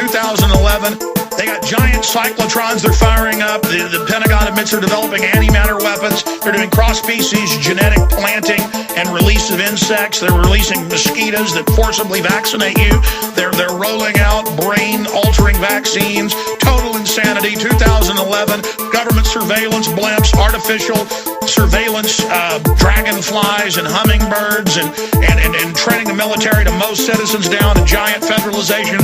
2011. They got giant cyclotrons they're firing up. The Pentagon admits they're developing antimatter weapons. They're doing cross-species genetic planting and release of insects. They're releasing mosquitoes that forcibly vaccinate you. They're rolling out brain-altering vaccines. Total insanity. 2011, government surveillance blimps, artificial surveillance dragonflies and hummingbirds, and training the military to mow citizens down, and giant federalization,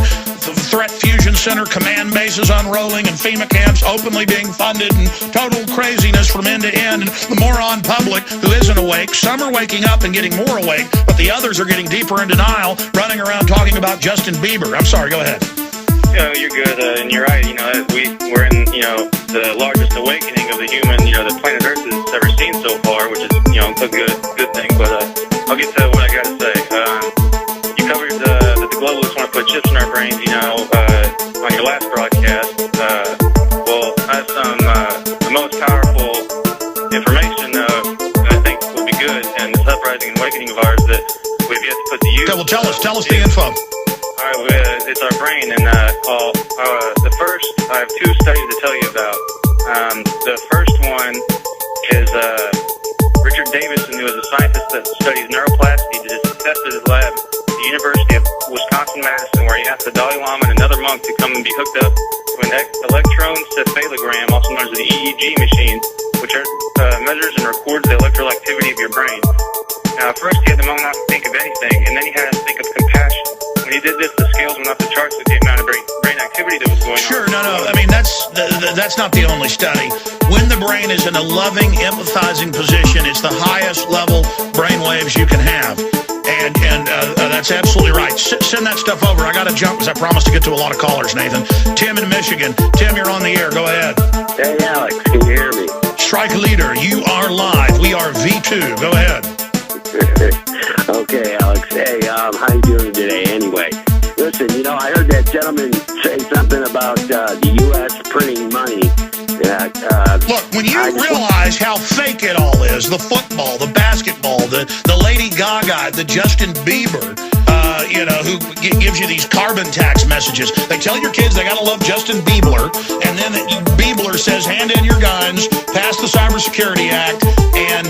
the threat fusion center command bases unrolling, and FEMA camps openly being funded, and total craziness from end to end. And the moron public who isn't awake, some are waking up and getting more awake, but the others are getting deeper in denial, running around talking about Justin Bieber. I'm sorry, go ahead. You're good, and you're right. We're in, the largest awakening of the human, the planet Earth has ever seen so far, which is, a good thing. But I'll get to what I got to say. You covered that the globalists want to put chips in our brains, on your last broadcast. Well, I have some the most powerful information that I think will be good, and this uprising and awakening of ours that we've yet to put to use. Okay, well, tell us the info. All right, it's our brain, and the first, I have two studies to tell you about. The first one is Richard Davison, who is a scientist that studies neuroplasticity, did a test at his lab at the University of Wisconsin-Madison, where he asked the Dalai Lama and another monk to come and be hooked up to an electroencephalogram, also known as the EEG machine, which measures and records the electrical activity of your brain. Now, first he had the monk not think of anything, and then he had to think of compassion. When he did this, the scales went off the charts with the amount of brain activity that was going on. Sure, no. I mean, that's not the only study. When the brain is in a loving, empathizing position, it's the highest level brain waves you can have. And that's absolutely right. Send that stuff over. I got to jump because I promised to get to a lot of callers, Nathan. Tim in Michigan. Tim, you're on the air. Go ahead. Hey, Alex. Can you hear me? Strike leader, you are live. We are V2. Go ahead. Okay, Alex. Hey, how you doing today? Anyway, listen, I heard that gentleman say something about the U.S. printing money. Look, when you realize how fake it all is, the football, the basketball, the Lady Gaga, the Justin Bieber, who gives you these carbon tax messages. They tell your kids they got to love Justin Bieber, and then Bieber says, hand in your guns, pass the Cybersecurity Act, and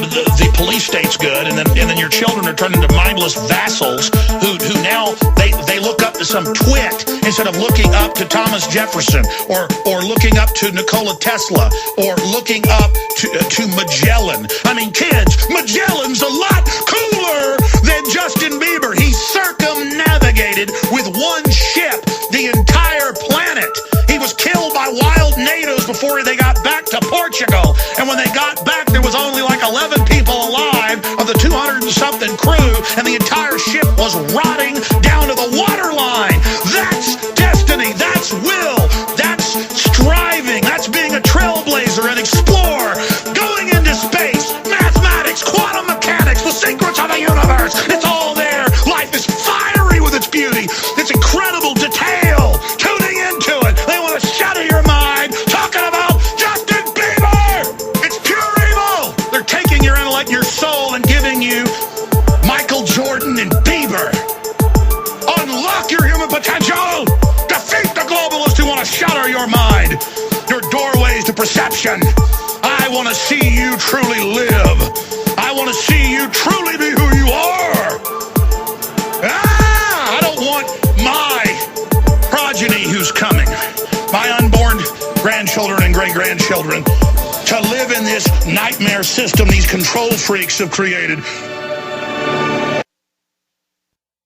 the police state's good, and then your children are turned into mindless vassals who now they look up to some twit instead of looking up to Thomas Jefferson or looking up to Nikola Tesla or looking up to Magellan. I mean, kids, Magellan's a lot cooler than Justin Bieber. He circumnavigated with one ship the entire planet. He was killed by wild natives before they got back to Portugal. And when they got back, there was only like 11 people alive of the 200 and something crew, and the entire ship was rotting down to the waterline. That's destiny. That's will. That's striving. That's being a trailblazer and explorer. Going into space, mathematics, quantum mechanics, the secrets of the universe. It's all there. Life is fiery with its beauty. It's incredible detail. Tuning into it. They want to shatter your mind talking about Justin Bieber. It's pure evil. They're taking your intellect, your soul, and giving you Michael Jordan and Bieber. Unlock your human potential. Defeat the globalists who want to shatter your mind. Your doorways to perception. I want to see you truly live. I want to see you truly be who you are. I don't want my progeny who's coming, my unborn grandchildren and great-grandchildren, to live in this nightmare system these control freaks have created.